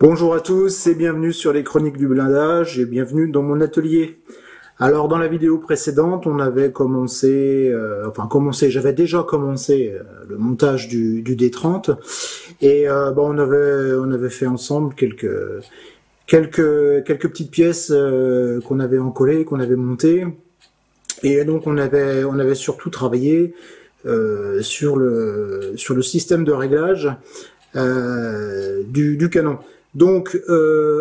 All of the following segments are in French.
Bonjour à tous et bienvenue sur les Chroniques du blindage et bienvenue dans mon atelier. Alors dans la vidéo précédente, on avait commencé, j'avais déjà commencé le montage du D30 et on avait fait ensemble quelques petites pièces qu'on avait encollées, qu'on avait montées, et donc on avait surtout travaillé sur le système de réglage du canon. Donc,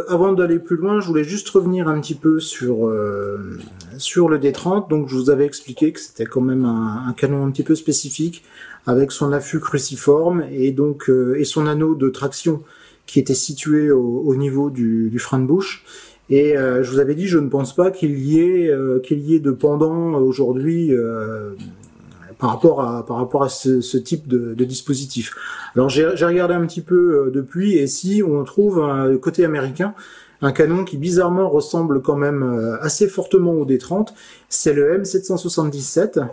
avant d'aller plus loin, je voulais juste revenir un petit peu sur le D30. Donc, je vous avais expliqué que c'était quand même un canon un petit peu spécifique, avec son affût cruciforme et donc et son anneau de traction qui était situé au niveau du frein de bouche. Et je vous avais dit, je ne pense pas qu'il y ait de pendant aujourd'hui. Par rapport à ce type de dispositif. Alors j'ai regardé un petit peu depuis, et si on trouve côté américain un canon qui bizarrement ressemble quand même assez fortement au D30, c'est le M777.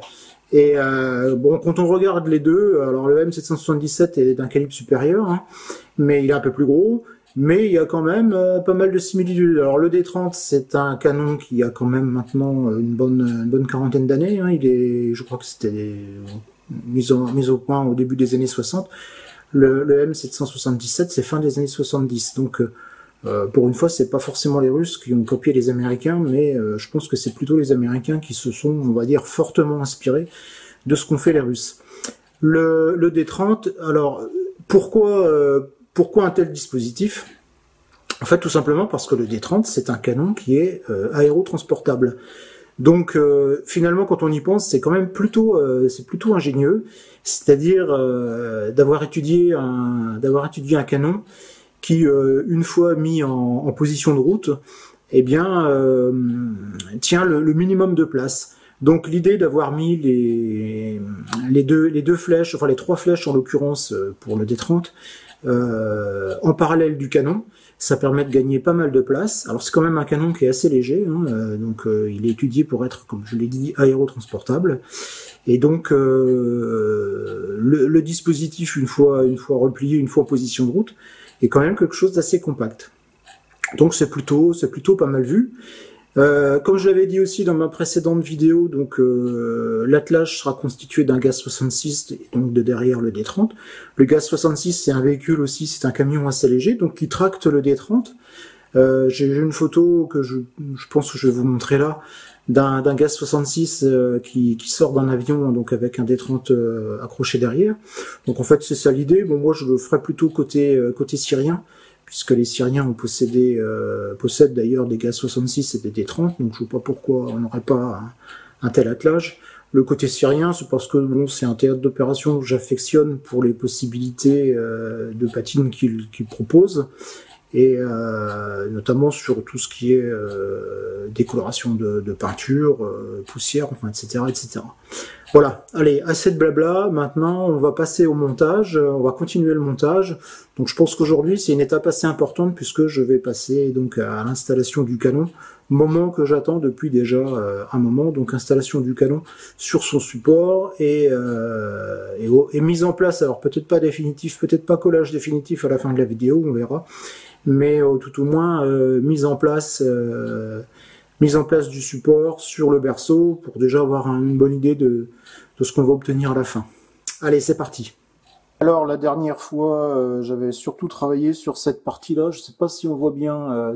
Et quand on regarde les deux, alors le M777 est d'un calibre supérieur, hein, mais il est un peu plus gros. Mais il y a quand même pas mal de similitudes. Alors le D30, c'est un canon qui a quand même maintenant une bonne quarantaine d'années. Hein. Je crois que c'était mis au point au début des années 60. Le M777, c'est fin des années 70. Donc pour une fois, c'est pas forcément les Russes qui ont copié les Américains, mais je pense que c'est plutôt les Américains qui se sont, on va dire, fortement inspirés de ce qu'ont fait les Russes. Le D30, alors pourquoi un tel dispositif? En fait, tout simplement parce que le D30, c'est un canon qui est aérotransportable. Donc, finalement, quand on y pense, c'est quand même plutôt ingénieux, c'est-à-dire d'avoir étudié un canon qui, une fois mis en position de route, eh bien, tient le minimum de place. Donc l'idée d'avoir mis les deux flèches, enfin les trois flèches en l'occurrence pour le D30, en parallèle du canon, ça permet de gagner pas mal de place. Alors c'est quand même un canon qui est assez léger, hein, donc il est étudié pour être, comme je l'ai dit, aérotransportable. Et donc le dispositif, une fois replié, une fois en position de route, est quand même quelque chose d'assez compact. Donc c'est plutôt pas mal vu. Comme je l'avais dit aussi dans ma précédente vidéo, donc l'attelage sera constitué d'un Gaz 66, et donc de derrière le D30. Le Gaz 66, c'est un véhicule aussi, c'est un camion assez léger, donc qui tracte le D30. J'ai une photo que je pense que je vais vous montrer là, d'un Gaz 66 qui sort d'un avion, donc avec un D30 accroché derrière. Donc en fait c'est ça l'idée. Bon, moi je le ferai plutôt côté syrien, puisque les Syriens possèdent d'ailleurs des Gaz 66 et des D30, donc je ne vois pas pourquoi on n'aurait pas un tel attelage. Le côté syrien, c'est parce que bon, c'est un théâtre d'opération que j'affectionne pour les possibilités de patine qu'il propose, et notamment sur tout ce qui est décoloration de peinture, poussière, enfin, etc., etc. Voilà, allez, assez de blabla, maintenant on va passer au montage, on va continuer le montage. Donc je pense qu'aujourd'hui c'est une étape assez importante puisque je vais passer donc à l'installation du canon, moment que j'attends depuis déjà un moment, donc installation du canon sur son support et mise en place, alors peut-être pas définitif, peut-être pas collage définitif à la fin de la vidéo, on verra, mais tout au moins mise en place du support sur le berceau pour déjà avoir une bonne idée de ce qu'on va obtenir à la fin. Allez, c'est parti. Alors la dernière fois, j'avais surtout travaillé sur cette partie-là. Je ne sais pas si on voit bien,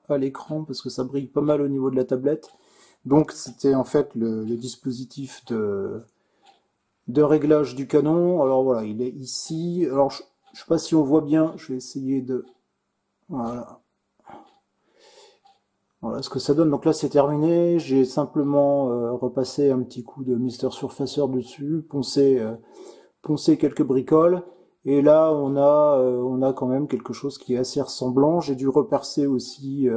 à l'écran parce que ça brille pas mal au niveau de la tablette. Donc c'était en fait le dispositif de réglage du canon. Alors voilà, il est ici. Alors je ne sais pas si on voit bien. Je vais essayer de voilà ce que ça donne. Donc là c'est terminé, j'ai simplement repassé un petit coup de Mister Surfacer dessus, poncé quelques bricoles, et là on a quand même quelque chose qui est assez ressemblant. J'ai dû repercer aussi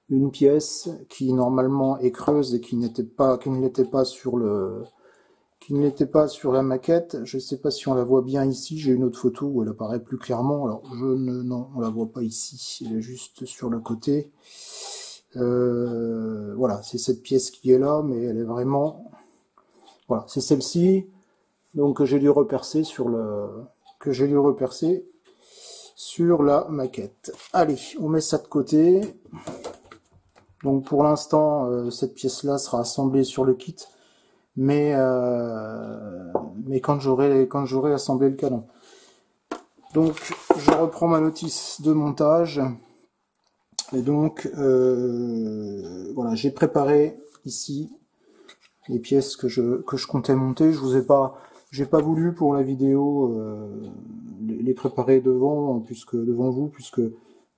une pièce qui normalement est creuse et qui ne l'était pas sur la maquette. Je ne sais pas si on la voit bien ici, j'ai une autre photo où elle apparaît plus clairement. Alors non, on la voit pas ici, elle est juste sur le côté. Voilà, c'est cette pièce qui est là, mais elle est vraiment... Voilà, c'est celle-ci, donc que j'ai dû repercer sur la maquette. Allez, on met ça de côté. Donc pour l'instant, cette pièce-là sera assemblée sur le kit, mais quand j'aurai assemblé le canon. Donc je reprends ma notice de montage. Et donc voilà, j'ai préparé ici les pièces que je comptais monter. J'ai pas voulu pour la vidéo les préparer devant vous, puisque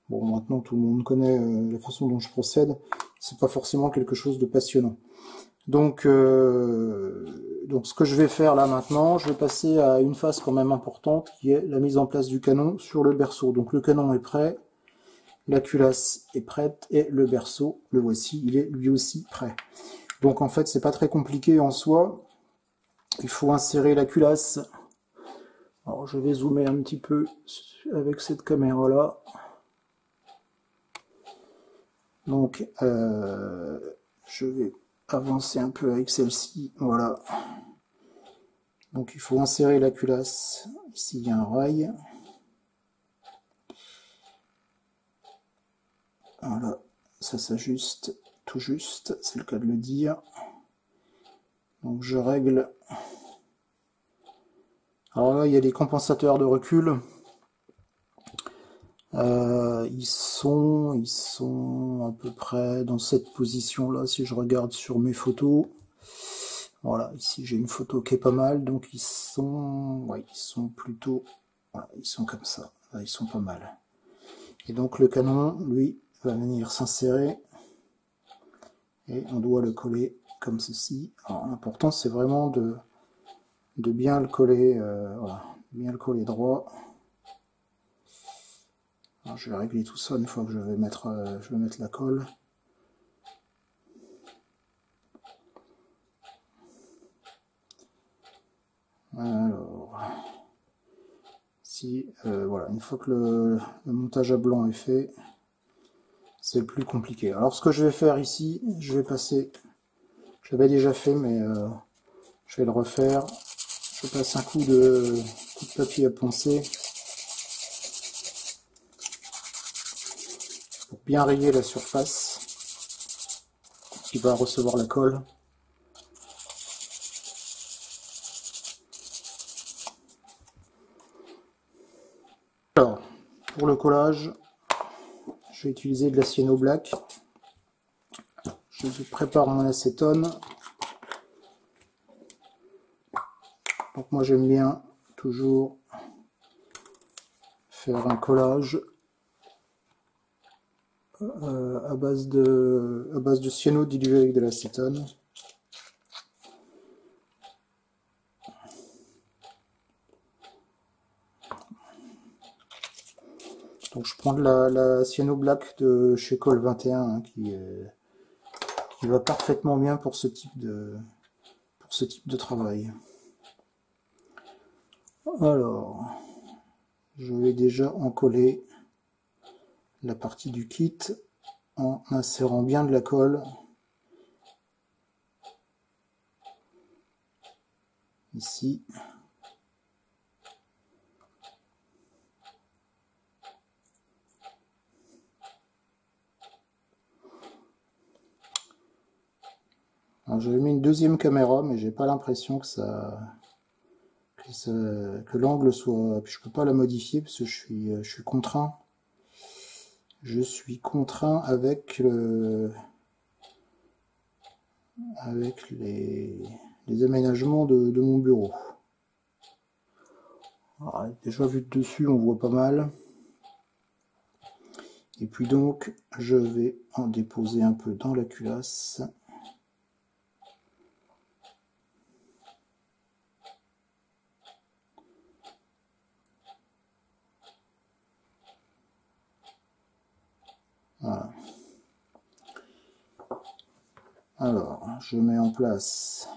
bon, maintenant tout le monde connaît la façon dont je procède. C'est pas forcément quelque chose de passionnant. Donc ce que je vais faire là maintenant, je vais passer à une phase quand même importante, qui est la mise en place du canon sur le berceau. Donc le canon est prêt, la culasse est prête, et le berceau, le voici, il est lui aussi prêt. Donc en fait, c'est pas très compliqué en soi. Il faut insérer la culasse. Alors je vais zoomer un petit peu avec cette caméra là. Donc je vais avancer un peu avec celle-ci, voilà. Donc il faut insérer la culasse. Ici il y a un rail. Voilà, ça s'ajuste tout juste, c'est le cas de le dire. Donc je règle. Alors là, il y a des compensateurs de recul. Ils sont à peu près dans cette position-là, si je regarde sur mes photos. Voilà, ici j'ai une photo qui est pas mal, donc ils sont plutôt, voilà, ils sont comme ça, là, ils sont pas mal. Et donc le canon, lui, va venir s'insérer, et on doit le coller comme ceci. Alors l'important c'est vraiment de bien le coller, voilà, bien le coller droit. Alors, je vais régler tout ça une fois que je vais mettre la colle. Alors, si voilà, une fois que le montage à blanc est fait, c'est le plus compliqué. Alors ce que je vais faire ici, je vais passer, je l'avais déjà fait, mais je vais le refaire. Je passe un coup de papier à poncer pour bien rayer la surface qui va recevoir la colle. Alors, pour le collage, je vais utiliser de la Cyano Black. Je prépare mon acétone. Donc moi j'aime bien toujours faire un collage à base de cyano dilué avec de l'acétone. Donc je prends de la Cyano Black de chez Col 21 hein, qui va parfaitement bien pour ce type de travail. Alors, je vais déjà en coller la partie du kit en insérant bien de la colle ici. J'avais mis une deuxième caméra, mais j'ai pas l'impression que l'angle soit. Puis je peux pas la modifier parce que je suis contraint. Je suis contraint avec les aménagements de mon bureau. Alors, déjà vu de dessus, on voit pas mal. Et puis donc, je vais en déposer un peu dans la culasse. Voilà. Alors, je mets en place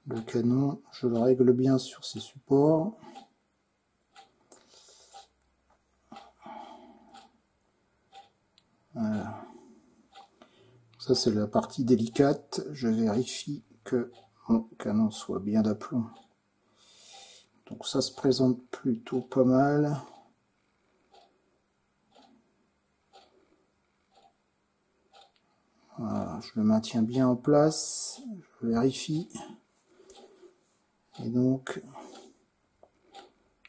le canon, je le règle bien sur ses supports. Voilà. Ça c'est la partie délicate, je vérifie que mon canon soit bien d'aplomb. Donc ça se présente plutôt pas mal. Voilà, je le maintiens bien en place, je vérifie. Et donc,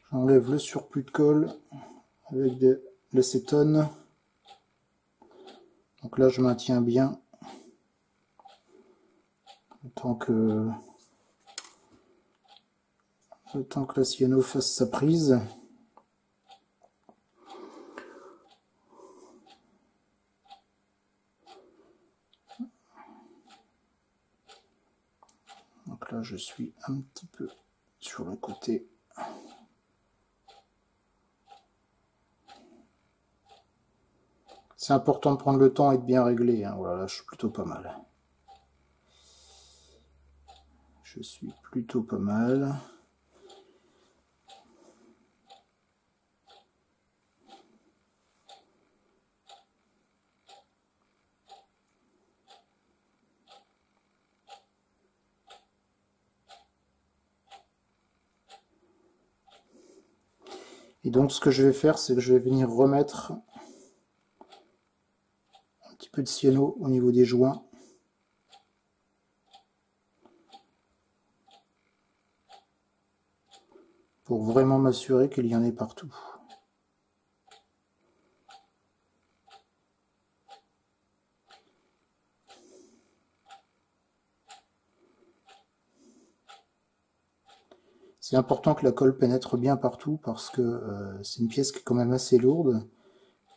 j'enlève le surplus de colle avec de l'acétone. Donc là, je maintiens bien. Le temps que la cyano fasse sa prise. Donc là, je suis un petit peu sur le côté. C'est important de prendre le temps et de bien régler, hein. Voilà, là, je suis plutôt pas mal. Je suis plutôt pas mal. Et donc ce que je vais faire, c'est que je vais venir remettre un petit peu de cyano au niveau des joints. Pour vraiment m'assurer qu'il y en ait partout. C'est important que la colle pénètre bien partout parce que c'est une pièce qui est quand même assez lourde.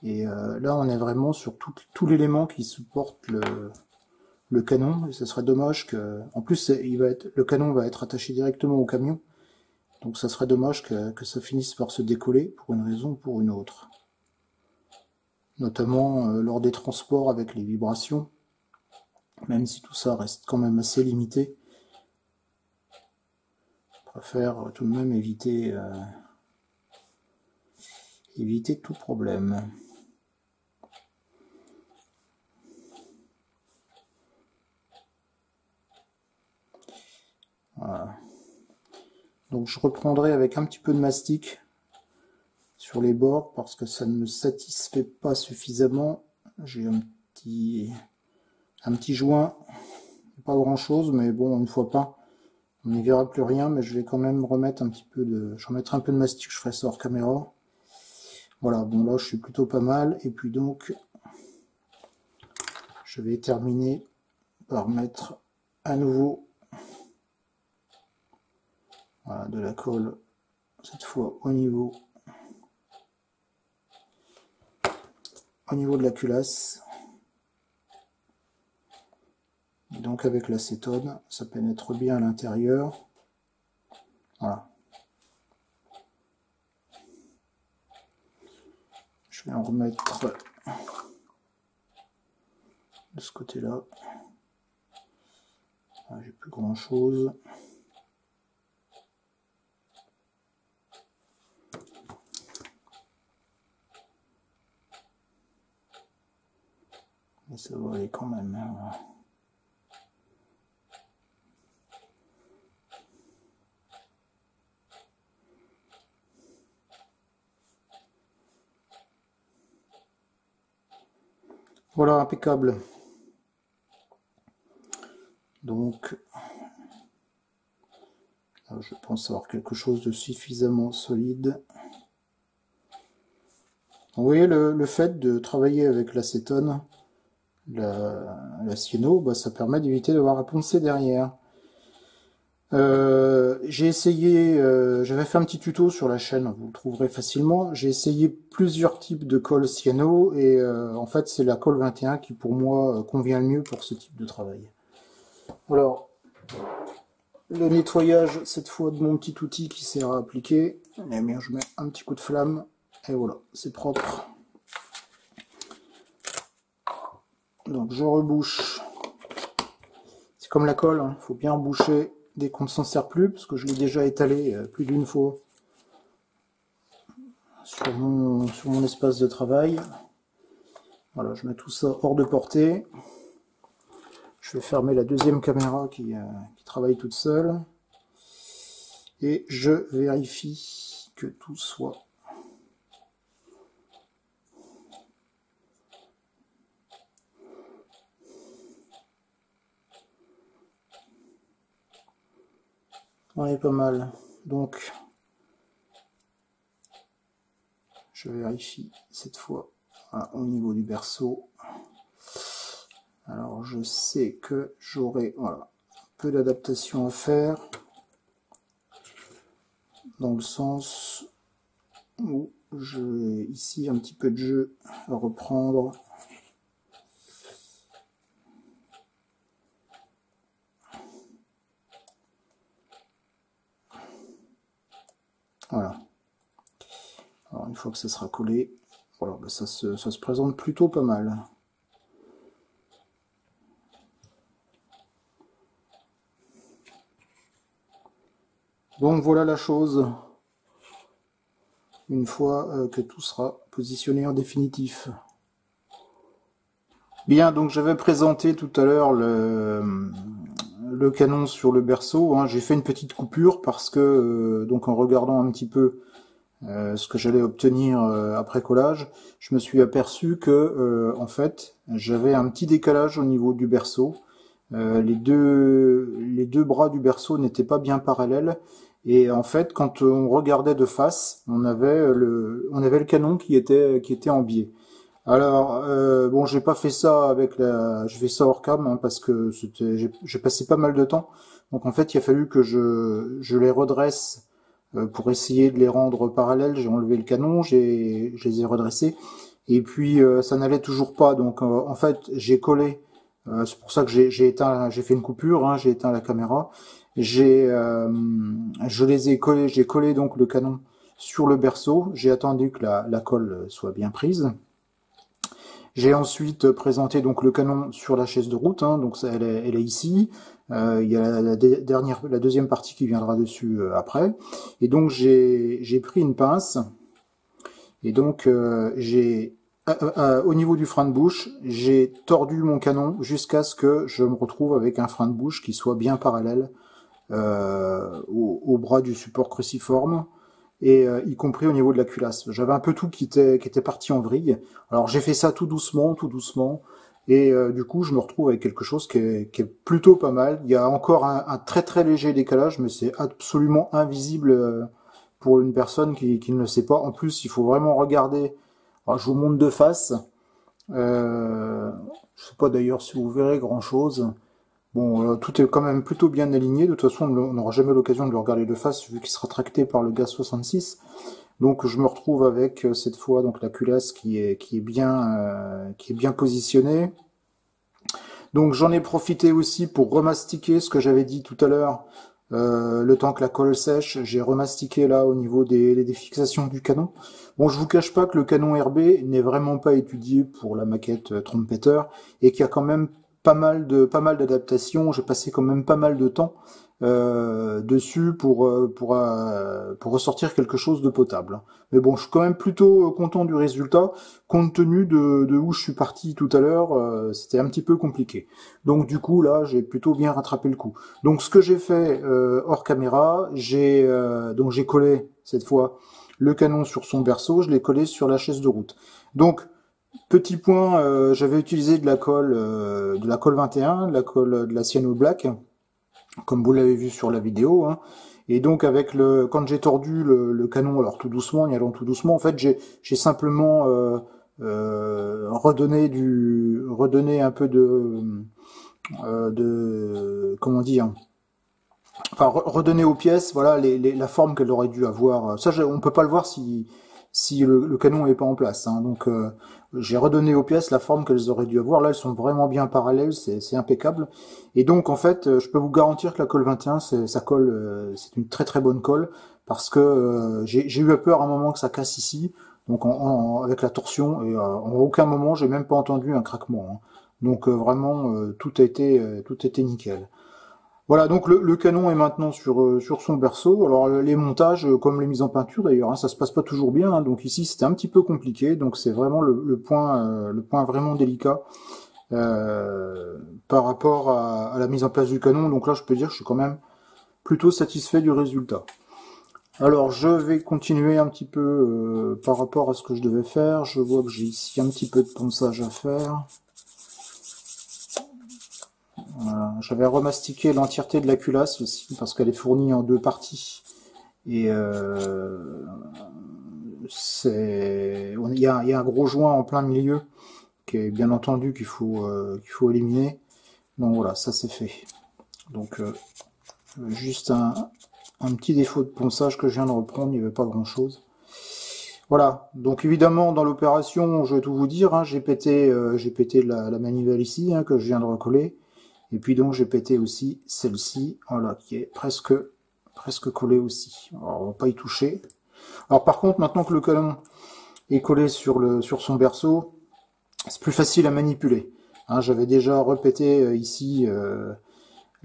Et là, on est vraiment sur tout l'élément qui supporte le canon. Et ce serait dommage que... En plus, le canon va être attaché directement au camion. Donc ça serait dommage que ça finisse par se décoller pour une raison ou pour une autre. Notamment lors des transports avec les vibrations. Même si tout ça reste quand même assez limité. Je préfère tout de même éviter tout problème. Voilà. Donc je reprendrai avec un petit peu de mastic sur les bords parce que ça ne me satisfait pas suffisamment. J'ai un petit joint, pas grand chose, mais bon, une fois peint, on n'y verra plus rien, mais je vais quand même remettre un petit peu de... Je remettrai un peu de mastic, je ferai ça hors caméra. Voilà, bon là je suis plutôt pas mal, et puis donc je vais terminer par mettre à nouveau voilà, de la colle, cette fois au niveau de la culasse. Et donc avec l'acétone, ça pénètre bien à l'intérieur. Voilà. Je vais en remettre de ce côté-là. J'ai plus grand chose. Mais ça va aller quand même. Voilà, impeccable. Donc, là, je pense avoir quelque chose de suffisamment solide. Vous voyez, le fait de travailler avec l'acétone, la cyano, bah, ça permet d'éviter d'avoir à poncer derrière. J'ai essayé, j'avais fait un petit tuto sur la chaîne, vous le trouverez facilement. J'ai essayé plusieurs types de colle cyano et en fait c'est la colle 21 qui pour moi convient le mieux pour ce type de travail. Alors, le nettoyage cette fois de mon petit outil qui sert à appliquer. Eh bien, je mets un petit coup de flamme et voilà, c'est propre. Donc je rebouche. C'est comme la colle, hein, faut bien reboucher dès qu'on ne s'en sert plus, parce que je l'ai déjà étalé plus d'une fois sur mon espace de travail. Voilà, je mets tout ça hors de portée. Je vais fermer la deuxième caméra qui travaille toute seule. Et je vérifie que tout soit on est pas mal. Donc je vérifie cette fois au niveau du berceau. Alors je sais que j'aurai voilà, peu d'adaptation à faire dans le sens où j'ai ici un petit peu de jeu à reprendre. Voilà. Alors une fois que ça sera collé, voilà, bah ça se présente plutôt pas mal. Donc voilà la chose, une fois que tout sera positionné en définitif. Bien, donc j'avais présenté tout à l'heure le canon sur le berceau, hein. J'ai fait une petite coupure parce que, donc en regardant un petit peu ce que j'allais obtenir après collage, je me suis aperçu que en fait j'avais un petit décalage au niveau du berceau. Les deux bras du berceau n'étaient pas bien parallèles et en fait quand on regardait de face, on avait le canon qui était en biais. Alors bon, j'ai pas fait ça avec j'ai fait ça hors cam hein, parce que j'ai passé pas mal de temps. Donc en fait, il a fallu que je les redresse pour essayer de les rendre parallèles. J'ai enlevé le canon, je les ai redressés et puis ça n'allait toujours pas. Donc en fait, j'ai collé. C'est pour ça que j'ai fait une coupure, hein, j'ai éteint la caméra. Je les ai collés, j'ai collé donc le canon sur le berceau. J'ai attendu que la colle soit bien prise. J'ai ensuite présenté donc le canon sur la chaise de route, hein, donc ça, elle est ici. Il y a la deuxième partie qui viendra dessus après. Et donc j'ai pris une pince et donc au niveau du frein de bouche, j'ai tordu mon canon jusqu'à ce que je me retrouve avec un frein de bouche qui soit bien parallèle au bras du support cruciforme. Et y compris au niveau de la culasse. J'avais un peu tout qui était parti en vrille. Alors j'ai fait ça tout doucement, et du coup je me retrouve avec quelque chose qui est plutôt pas mal. Il y a encore un très très léger décalage, mais c'est absolument invisible pour une personne qui ne le sait pas. En plus, il faut vraiment regarder. Alors je vous montre de face. Je sais pas d'ailleurs si vous verrez grand chose. Bon, tout est quand même plutôt bien aligné. De toute façon, on n'aura jamais l'occasion de le regarder de face vu qu'il sera tracté par le gaz 66. Donc, je me retrouve avec cette fois donc la culasse qui est bien positionnée. Donc, j'en ai profité aussi pour remastiquer ce que j'avais dit tout à l'heure. Le temps que la colle sèche, j'ai remastiqué là au niveau des fixations du canon. Bon, je vous cache pas que le canon RB n'est vraiment pas étudié pour la maquette trompetteur et qu'il y a quand même pas mal d'adaptations. J'ai passé quand même pas mal de temps dessus pour ressortir quelque chose de potable. Mais bon, je suis quand même plutôt content du résultat, compte tenu de où je suis parti tout à l'heure. C'était un petit peu compliqué. Donc du coup là, j'ai plutôt bien rattrapé le coup. Donc ce que j'ai fait hors caméra, j'ai collé cette fois le canon sur son berceau, je l'ai collé sur la chaise de route. Donc petit point, j'avais utilisé de la colle 21, de la colle de la Cyano Black, comme vous l'avez vu sur la vidéo, hein. Et donc quand j'ai tordu le canon, alors tout doucement, y allant tout doucement, en fait j'ai simplement redonné un peu de comment dire, enfin redonner aux pièces, voilà la forme qu'elle aurait dû avoir. Ça, on peut pas le voir si le canon est pas en place, hein. Donc j'ai redonné aux pièces la forme qu'elles auraient dû avoir. Là, elles sont vraiment bien parallèles, c'est impeccable. Et donc en fait, je peux vous garantir que la colle 21, ça colle, c'est une très très bonne colle, parce que j'ai eu peur à un moment que ça casse ici, donc avec la torsion, et en aucun moment j'ai même pas entendu un craquement, hein. Donc vraiment tout a été nickel. Voilà, donc le canon est maintenant sur son berceau. Alors les montages, comme les mises en peinture d'ailleurs, hein, ça se passe pas toujours bien, hein. Donc ici c'était un petit peu compliqué, donc c'est vraiment le point vraiment délicat par rapport à la mise en place du canon. Donc là je peux dire que je suis quand même plutôt satisfait du résultat. Alors, je vais continuer un petit peu par rapport à ce que je devais faire. Je vois que j'ai ici un petit peu de ponçage à faire. Voilà. J'avais remastiqué l'entièreté de la culasse aussi, parce qu'elle est fournie en 2 parties. Et il y a un gros joint en plein milieu, qui est bien entendu qu'il faut éliminer. Donc voilà, ça c'est fait. Donc juste un petit défaut de ponçage que je viens de reprendre, il n'y avait pas grand chose. Voilà, donc évidemment dans l'opération, je vais tout vous dire, hein, j'ai pété la manivelle ici, hein, que je viens de recoller, et puis donc j'ai pété aussi celle-ci, voilà, qui est presque collée aussi. Alors on va pas y toucher. Alors par contre, maintenant que le canon est collé sur son berceau, c'est plus facile à manipuler. Hein, j'avais déjà repété ici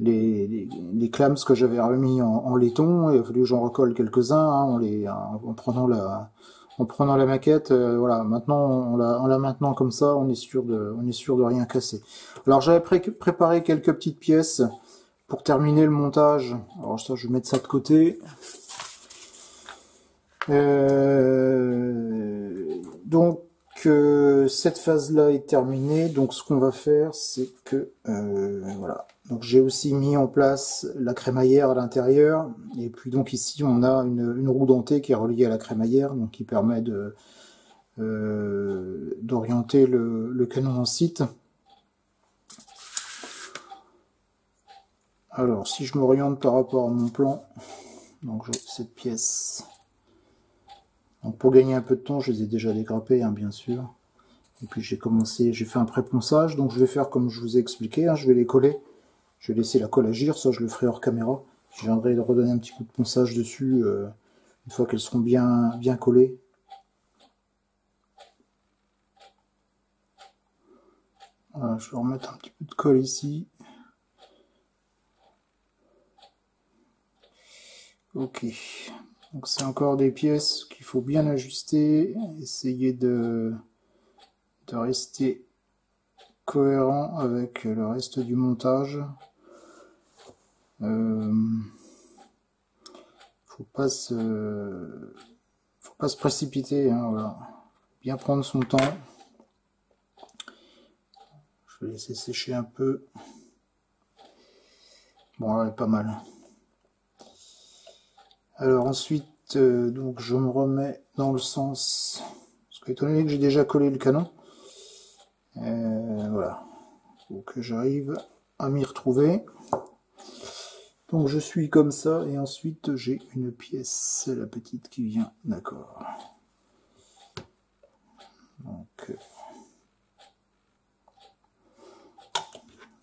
les clams que j'avais remis en laiton, il a fallu que j'en recolle quelques-uns, hein, en prenant la maquette. Voilà, maintenant on l'a maintenant comme ça, on est sûr de rien casser. Alors j'avais préparé quelques petites pièces pour terminer le montage. Alors ça, je vais mettre ça de côté. Donc cette phase-là est terminée. Donc ce qu'on va faire, c'est que voilà. Donc j'ai aussi mis en place la crémaillère à l'intérieur. Et puis donc ici on a une roue dentée qui est reliée à la crémaillère, donc qui permet d'orienter le canon en site. Alors si je m'oriente par rapport à mon plan, donc j'ai cette pièce. Donc pour gagner un peu de temps, je les ai déjà dégrappés, hein, bien sûr. Et puis j'ai fait un pré-ponçage, donc je vais faire comme je vous ai expliqué, hein, je vais les coller. Je vais laisser la colle agir, ça je le ferai hors caméra. Je viendrai de redonner un petit coup de ponçage dessus une fois qu'elles seront bien collées. Voilà, je vais remettre un petit peu de colle ici. Ok, donc c'est encore des pièces qu'il faut bien ajuster, essayer de rester cohérent avec le reste du montage. Faut pas se précipiter, hein, voilà. Bien prendre son temps. Je vais laisser sécher un peu. Bon, là, elle est pas mal. Alors ensuite, donc je me remets dans le sens, parce que étant donné que j'ai déjà collé le canon, voilà, faut que j'arrive à m'y retrouver. Donc je suis comme ça, et ensuite j'ai une pièce, la petite qui vient, d'accord. Donc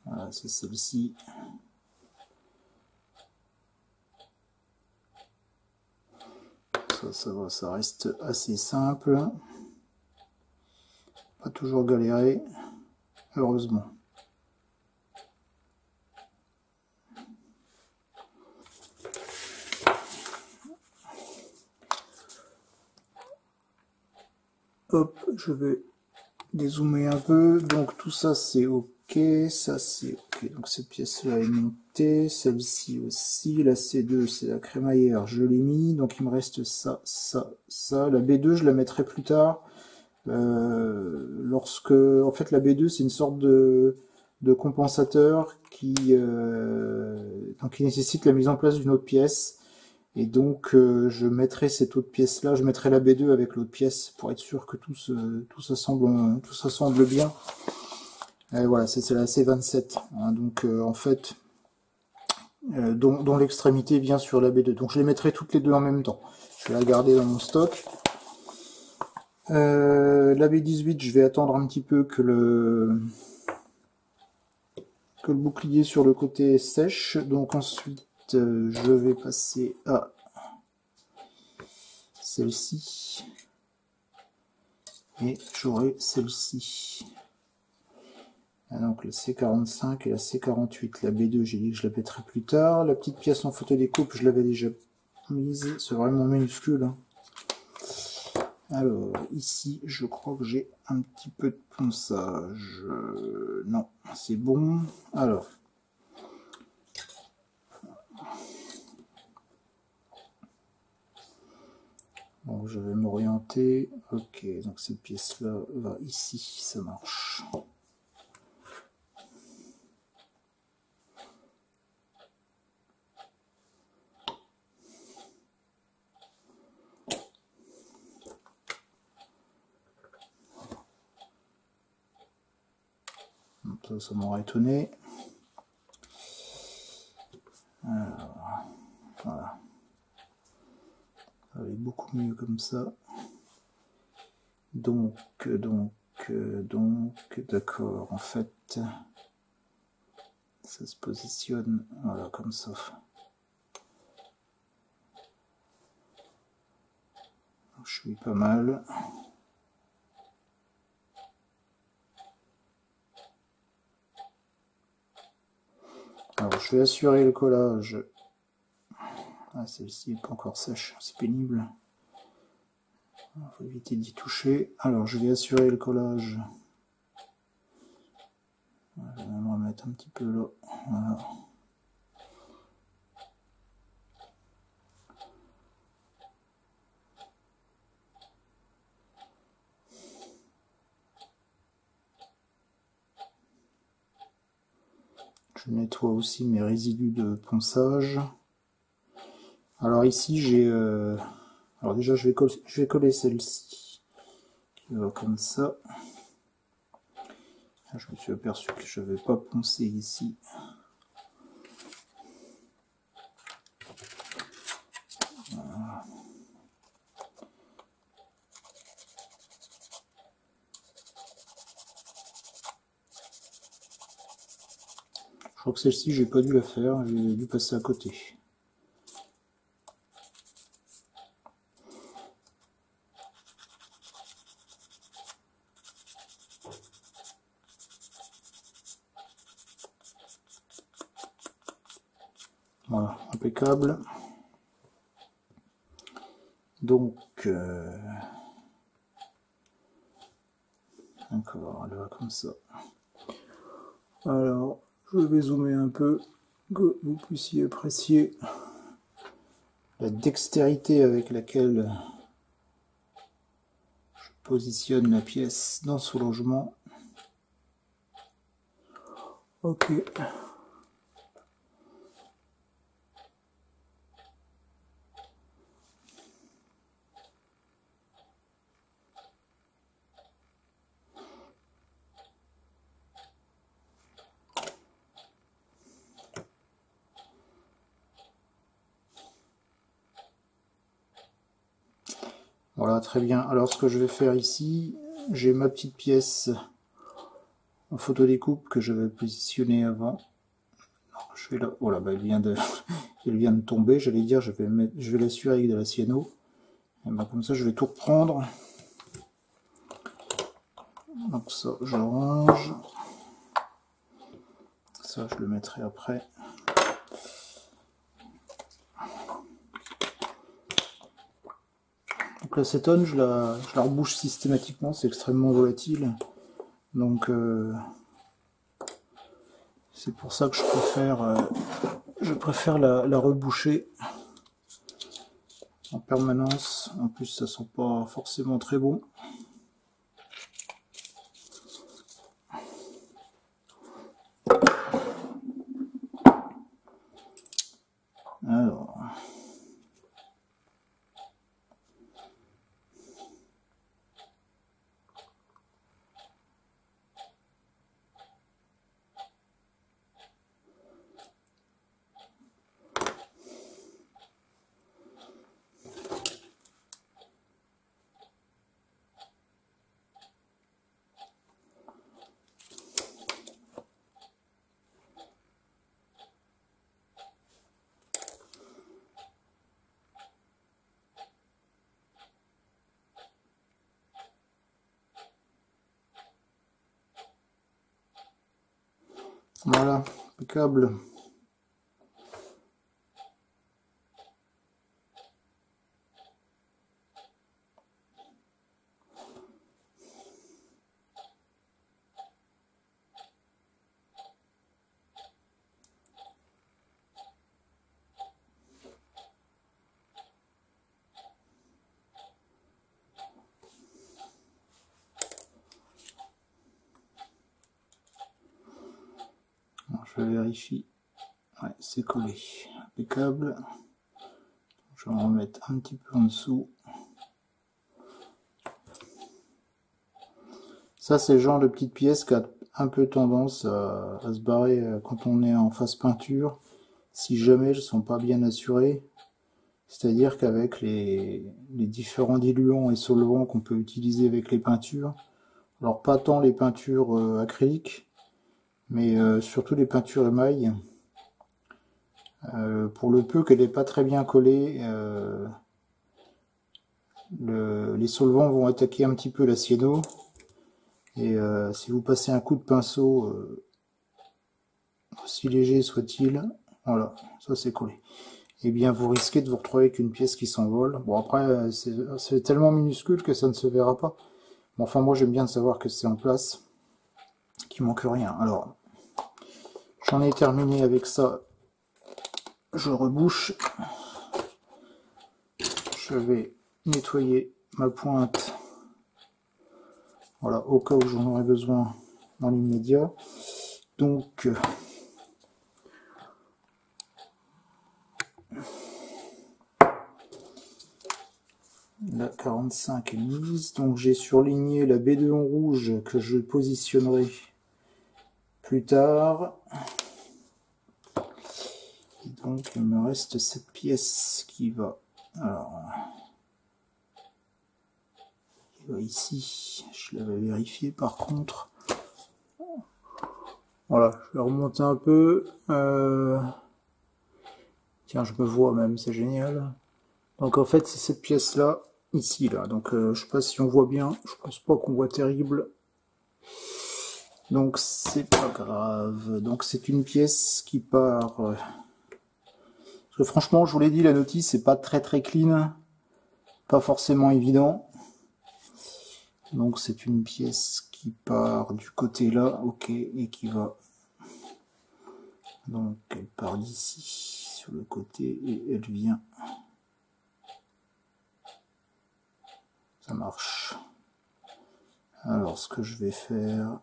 voilà, c'est celle-ci. Ça va, ça reste assez simple. Pas toujours galérer, heureusement. Hop, je vais dézoomer un peu. Donc tout ça c'est ok, ça c'est ok. Donc cette pièce-là est montée, celle-ci aussi. La C2 c'est la crémaillère, je l'ai mis. Donc il me reste ça, ça, ça. La B2 je la mettrai plus tard. En fait la B2 c'est une sorte de compensateur qui nécessite la mise en place d'une autre pièce. Et donc je mettrai cette autre pièce là, je mettrai la B2 avec l'autre pièce pour être sûr que tout s'assemble bien. Et voilà, c'est la C27, hein, donc en fait dont l'extrémité vient sur la B2. Donc je les mettrai toutes les deux en même temps. Je vais la garder dans mon stock. La B18, je vais attendre un petit peu que le bouclier sur le côté sèche. Donc ensuite je vais passer à celle-ci et j'aurai celle-ci. Donc la C45 et la C48. La B2 j'ai dit que je la pèterai plus tard. La petite pièce en photodécoupe je l'avais déjà mise, c'est vraiment minuscule, hein. Alors ici je crois que j'ai un petit peu de ponçage, non c'est bon. Alors Alors je vais m'orienter. Ok, donc cette pièce-là va ici, ça marche. Donc ça m'aurait étonné. Alors, voilà. Ça va aller beaucoup mieux comme ça. Donc, d'accord, en fait, ça se positionne, voilà, comme ça. Je suis pas mal. Alors, je vais assurer le collage. Ah, celle-ci n'est pas encore sèche, c'est pénible. Il faut éviter d'y toucher. Alors, je vais assurer le collage. Je vais même remettre un petit peu là. Voilà. Je nettoie aussi mes résidus de ponçage. Alors ici j'ai... Alors déjà je vais coller celle-ci qui va comme ça. Je me suis aperçu que je ne vais pas poncer ici. Voilà. Je crois que celle-ci j'ai pas dû la faire, j'ai dû passer à côté. Voilà, impeccable. Donc, d'accord, elle va comme ça. Alors, je vais zoomer un peu, que vous puissiez apprécier la dextérité avec laquelle je positionne la pièce dans son logement. Ok. Voilà, très bien. Alors ce que je vais faire ici, j'ai ma petite pièce en photo découpe que je vais positionner avant. Je vais là, voilà, bah, elle vient de tomber. J'allais dire, je vais l'assurer avec de la cyano. Et ben, comme ça, je vais tout reprendre. Donc ça, je range. Ça, je le mettrai après. Donc l'acétone, je la rebouche systématiquement, c'est extrêmement volatile. Donc c'est pour ça que je préfère la reboucher en permanence. En plus, ça sent pas forcément très bon. Alors. Voilà, impeccable. je vérifie. Ouais, c'est collé. Impeccable. Je vais en remettre un petit peu en dessous. Ça, c'est le genre de petite pièce qui a un peu tendance à se barrer quand on est en phase peinture, si jamais elles ne sont pas bien assurées. C'est-à-dire qu'avec les différents diluants et solvants qu'on peut utiliser avec les peintures, alors pas tant les peintures acryliques, mais surtout les peintures émail, pour le peu qu'elle n'est pas très bien collée, les solvants vont attaquer un petit peu l'acier d'eau. Et si vous passez un coup de pinceau, aussi léger soit-il, voilà, ça c'est collé. Et bien vous risquez de vous retrouver avec une pièce qui s'envole. Bon après, c'est tellement minuscule que ça ne se verra pas. Mais enfin moi j'aime bien savoir que c'est en place, qu'il manque rien. Alors, j'en ai terminé avec ça. Je rebouche. Je vais nettoyer ma pointe. Voilà, au cas où j'en aurais besoin dans l'immédiat. Donc, la 45 est mise. Donc, j'ai surligné la baie de Hong rouge que je positionnerai plus tard. Et donc, il me reste cette pièce qui va. Alors, il va ici. Je l'avais vérifié par contre. Voilà, je vais remonter un peu. Tiens, je me vois même, c'est génial. Donc en fait, c'est cette pièce-là, ici, là. Donc je sais pas si on voit bien, je pense pas qu'on voit terrible. Donc c'est pas grave. Donc c'est une pièce qui part... Parce que franchement, je vous l'ai dit, la notice, c'est pas très clean. Pas forcément évident. Donc c'est une pièce qui part du côté là, ok, et qui va... Donc elle part d'ici, sur le côté, et elle vient... Ça marche. Alors ce que je vais faire...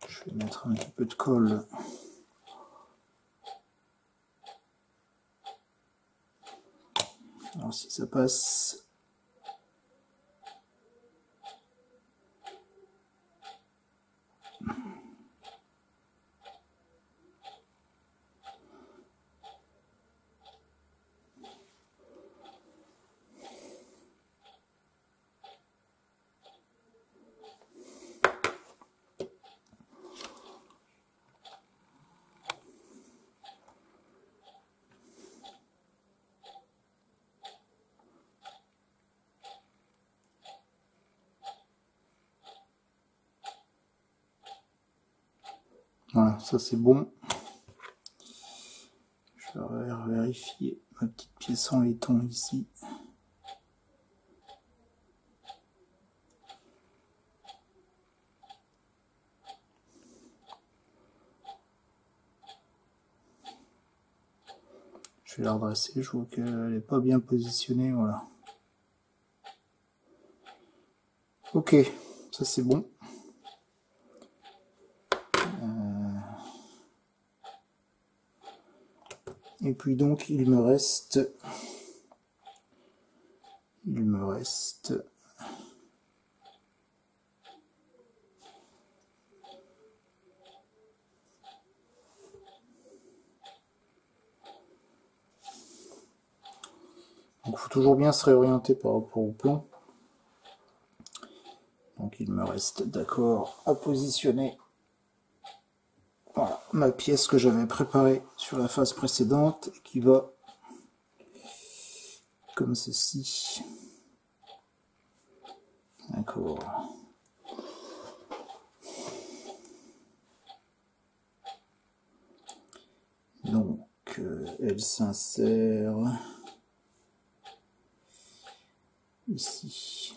Je vais mettre un petit peu de colle. Alors si ça passe... Voilà, ça c'est bon. Je vais vérifier ma petite pièce en laiton ici. Je vais la redresser, je vois qu'elle n'est pas bien positionnée, voilà. Ok, ça c'est bon. Et puis donc il me reste donc il faut toujours bien se réorienter par rapport au plan. Donc il me reste d'accord à positionner, voilà, ma pièce que j'avais préparée sur la phase précédente qui va comme ceci. D'accord. Donc elle s'insère ici.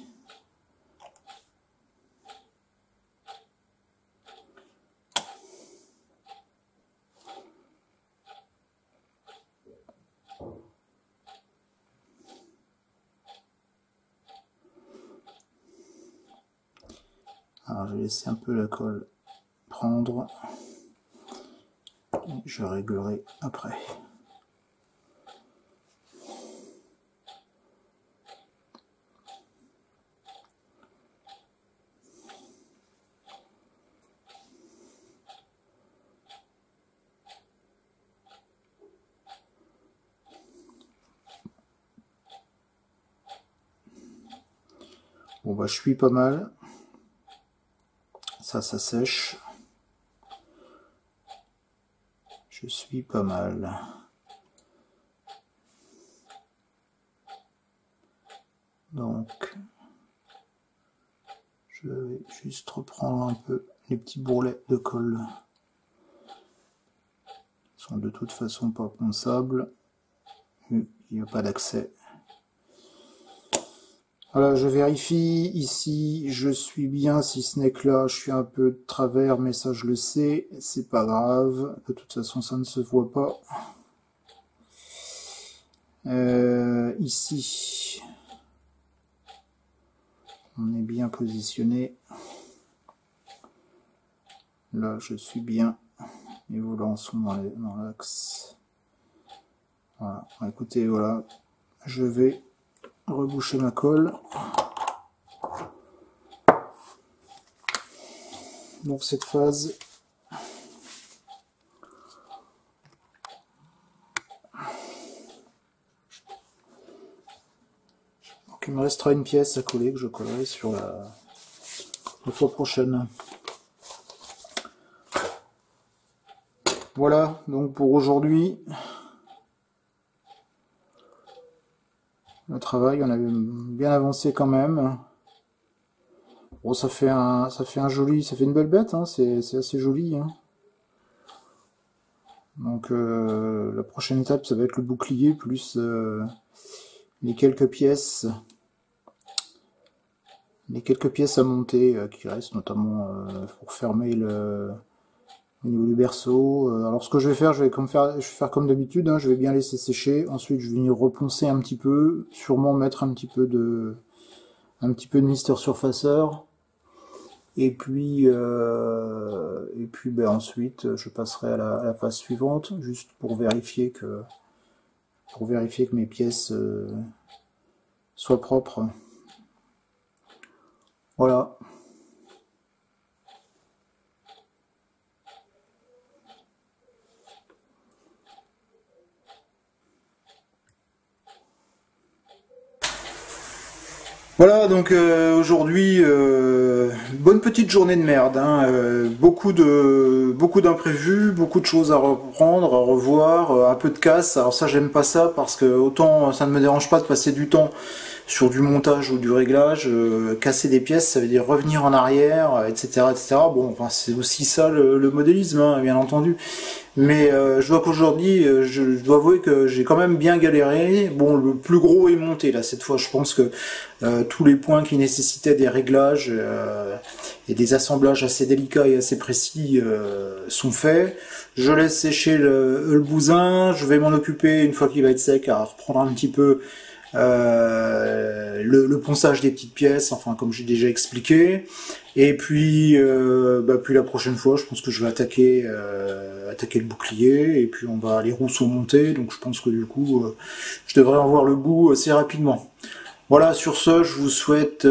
Alors je vais laisser un peu la colle prendre. Et je réglerai après. Bon bah je suis pas mal. Ça sèche. Je suis pas mal. Donc, je vais juste reprendre un peu les petits bourrelets de colle. Ils sont de toute façon pas ponçables. Il n'y a pas d'accès. Voilà, je vérifie ici, je suis bien, si ce n'est que là, je suis un peu de travers, mais ça je le sais, c'est pas grave, de toute façon ça ne se voit pas. Ici, on est bien positionné. Là, je suis bien, et voilà, on sont dans l'axe. Voilà, écoutez, voilà, je vais reboucher ma colle. Donc cette phase, donc il me restera une pièce à coller que je collerai sur la fois prochaine. Voilà donc pour aujourd'hui. Le travail, on avait bien avancé quand même. Bon, ça fait une belle bête, hein, c'est assez joli. Hein. Donc la prochaine étape, ça va être le bouclier plus les quelques pièces à monter qui restent, notamment pour fermer au niveau du berceau. Alors ce que je vais faire, je vais faire comme d'habitude, hein, je vais bien laisser sécher. Ensuite, je vais venir reponcer un petit peu, sûrement mettre un petit peu de Mister Surfaceur. Et puis ben, ensuite, je passerai à la phase suivante, juste pour vérifier que mes pièces soient propres. Voilà. Voilà, donc aujourd'hui, bonne petite journée de merde, hein, beaucoup d'imprévus, beaucoup de choses à reprendre, à revoir, un peu de casse. Alors ça, j'aime pas ça parce que autant ça ne me dérange pas de passer du temps sur du montage ou du réglage, casser des pièces, ça veut dire revenir en arrière, etc., etc. Bon, enfin c'est aussi ça le modélisme, hein, bien entendu. Mais je dois qu'aujourd'hui, je dois avouer que j'ai quand même bien galéré. Bon, le plus gros est monté là cette fois. Je pense que tous les points qui nécessitaient des réglages et des assemblages assez délicats et assez précis sont faits. Je laisse sécher le bousin. Je vais m'en occuper une fois qu'il va être sec à reprendre un petit peu le ponçage des petites pièces, enfin comme j'ai déjà expliqué. Et puis, puis la prochaine fois, je pense que je vais attaquer le bouclier, et puis les roues sont montées, donc je pense que du coup, je devrais en voir le bout assez rapidement. Voilà, sur ce, je vous souhaite,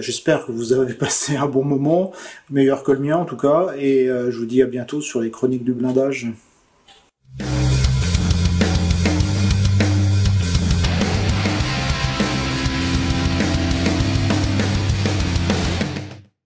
j'espère que vous avez passé un bon moment, meilleur que le mien en tout cas, et je vous dis à bientôt sur les chroniques du blindage.